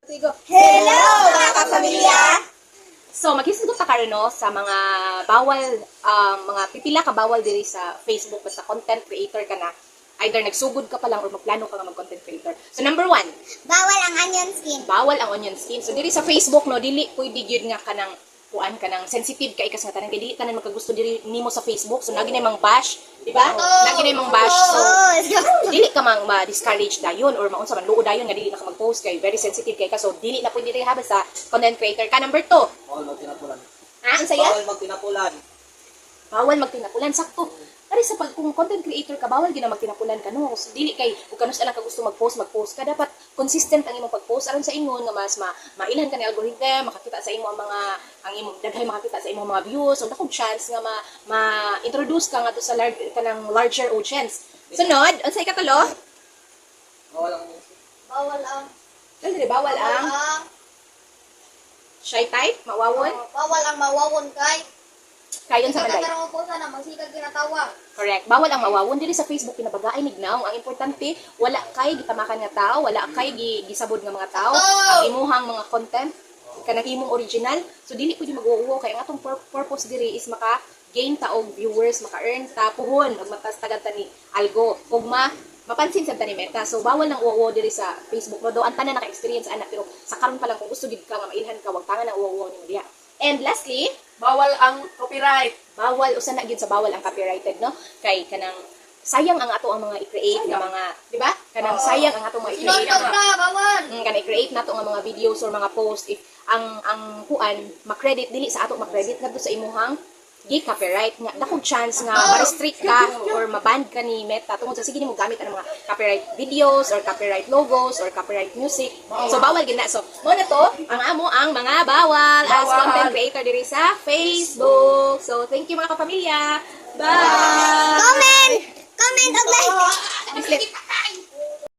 Hello mga kapamilya! So, maghisgot ta karon no sa mga bawal, mga pipila ka bawal diri sa Facebook basta content creator ka na. Either nagsugod ka pa lang or magplano ka nga mag-content creator. So, number 1, Bawal ang onion skin. bawal ang onion skin. So, diri sa Facebook, no, dili pwede gyud nga kanang kuan kanang sensitive kay kas nga tanan kay dili tanan magkagusto diri nimo sa Facebook. So, nagi na mang bash, di ba? Nagi na mang bash. So, dili ka mang ma-discourage dayon or maunsa man luo dayon nga dili na ka mag-post kay very sensitive kay ka. So, dili na pwede diri ha sa content creator ka. Number 2, Bawal magtinapulan. ang saya? Bawal magtinapulan. Bawal magtinapulan sakto. Ari sa pag kung content creator ka bawal gina magtinapulan ka no. So, dili kay ug kanus lang ka gusto mag-post ka dapat consistent ang imong pag-post aron sa ingon nga mas mailhan ka ni algorithm, makakita sa imo ang imong daghay makakita sa imong mga views, ug dakong chance nga ma-introduce ka nga to sa kanang larger audience. Sunod, unsay ikatulo? Bawal ang Bawal ang... Dili bawal ang shy type, mawawon, Bawal ang mawawon kay. kayon sa kanday. Katarang po sana, magsikag kinatawa. Correct. Bawal ang mawawon diri sa Facebook pinabagaay nignaw. Ang importante wala kay gitamakan nga tao, wala kay gisabod nga mga tao. Ang imuhang mga content kanang imong original. So dili pwede mag-uwo kay ang atong purpose diri is maka gain ta og viewers, maka-earn ta puhon ug matastagan ta ni algo. Ug mapansin sa tani meta. So bawal nang uwo diri sa Facebook no. Do ang tanan naka-experience ana pero sa karon pa lang kung gusto gid ka nga mailhan ka wag tangan ang uwo nimo diha. And lastly, Bawal ang copyright. bawal usa na gyud sa bawal ang copyrighted no kay kanang sayang ang ato ang mga i-create nga mga di ba kanang sayang ang ato mga i-create Sinunod na, bawal. kanang i-create nato nga mga videos or mga post if ang kuan ma-credit dili sa ato ma-credit ngadto sa imuhang gi-copyright nga dakong chance nga ma-restrict ka or ma-ban ka ni Meta tungod sa sige nimo gamit ang mga copyright videos or copyright logos or copyright music so bawal gid na so mo na to ang amo ang mga bawal as content creator diri sa Facebook so thank you mga kapamilya bye Comment